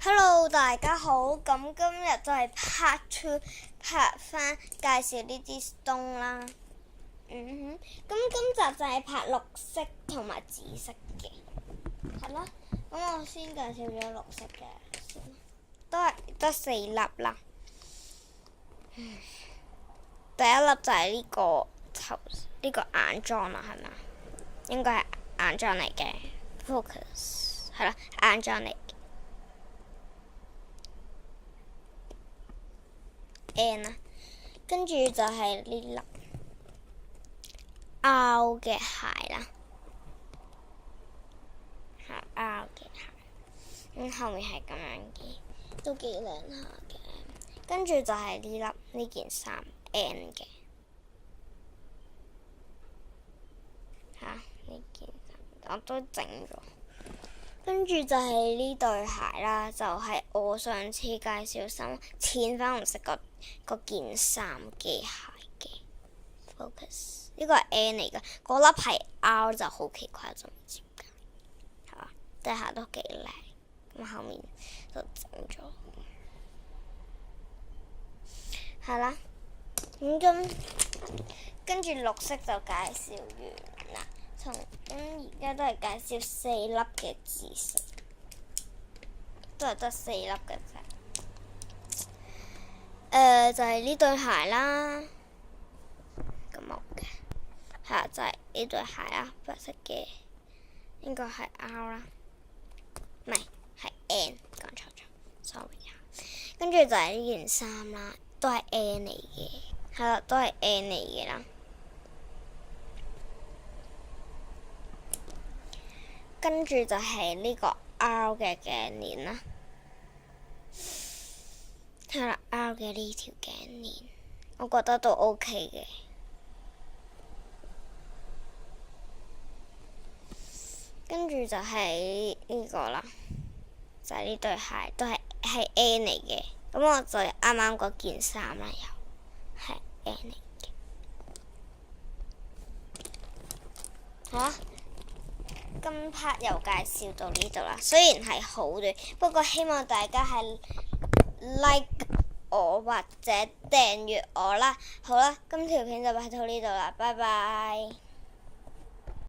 Hello， 大家好，咁今日就係 part 2拍翻介紹呢啲 stone 啦。咁今集就係拍綠色同埋紫色嘅，係啦。咁我先介紹咗綠色嘅先，都係得4粒啦。第一粒就係呢個眼裝啦，係咪？應該係眼裝嚟嘅 ，focus 係啦，眼裝嚟。N 啦，跟住就係呢粒 R 嘅鞋啦，係 R 嘅鞋，後面係咁樣嘅，都幾靚下嘅。跟住就係呢件衫 N 嘅，呢件衫我都整咗。跟住就係呢對鞋啦，就係我上次介紹深淺粉紅色個件衫嘅鞋嘅 focus， 呢個係 N 嚟㗎，嗰粒係 R 就好奇怪，就唔知點解，係嘛？對鞋都幾靚，咁後面就整咗，係啦。跟住綠色就介紹完啦。而家都係介紹4粒嘅紫色，都係得4粒嘅啫。就係呢對鞋啦，咁冇嘅，係就係呢對鞋啦，白色嘅，應該係 R 啦，唔係N， 講錯咗 ，sorry 啊。跟住就係呢件衫啦，都係 N 嚟嘅，係啦，都係 N 嚟嘅啦。跟住就係呢個 R 嘅頸鏈啦，係啦 ，R 嘅呢條頸鏈，我覺得都 OK 嘅。跟住就係呢個啦，就係呢對鞋都係N 嚟嘅，咁我就啱啱嗰件衫啦，又係 N 嚟嘅，好啦。今 part 又介紹到呢度啦，雖然係好短，不過希望大家係 like 我或者訂閱我啦。好啦，今條片就拍到呢度啦，拜拜。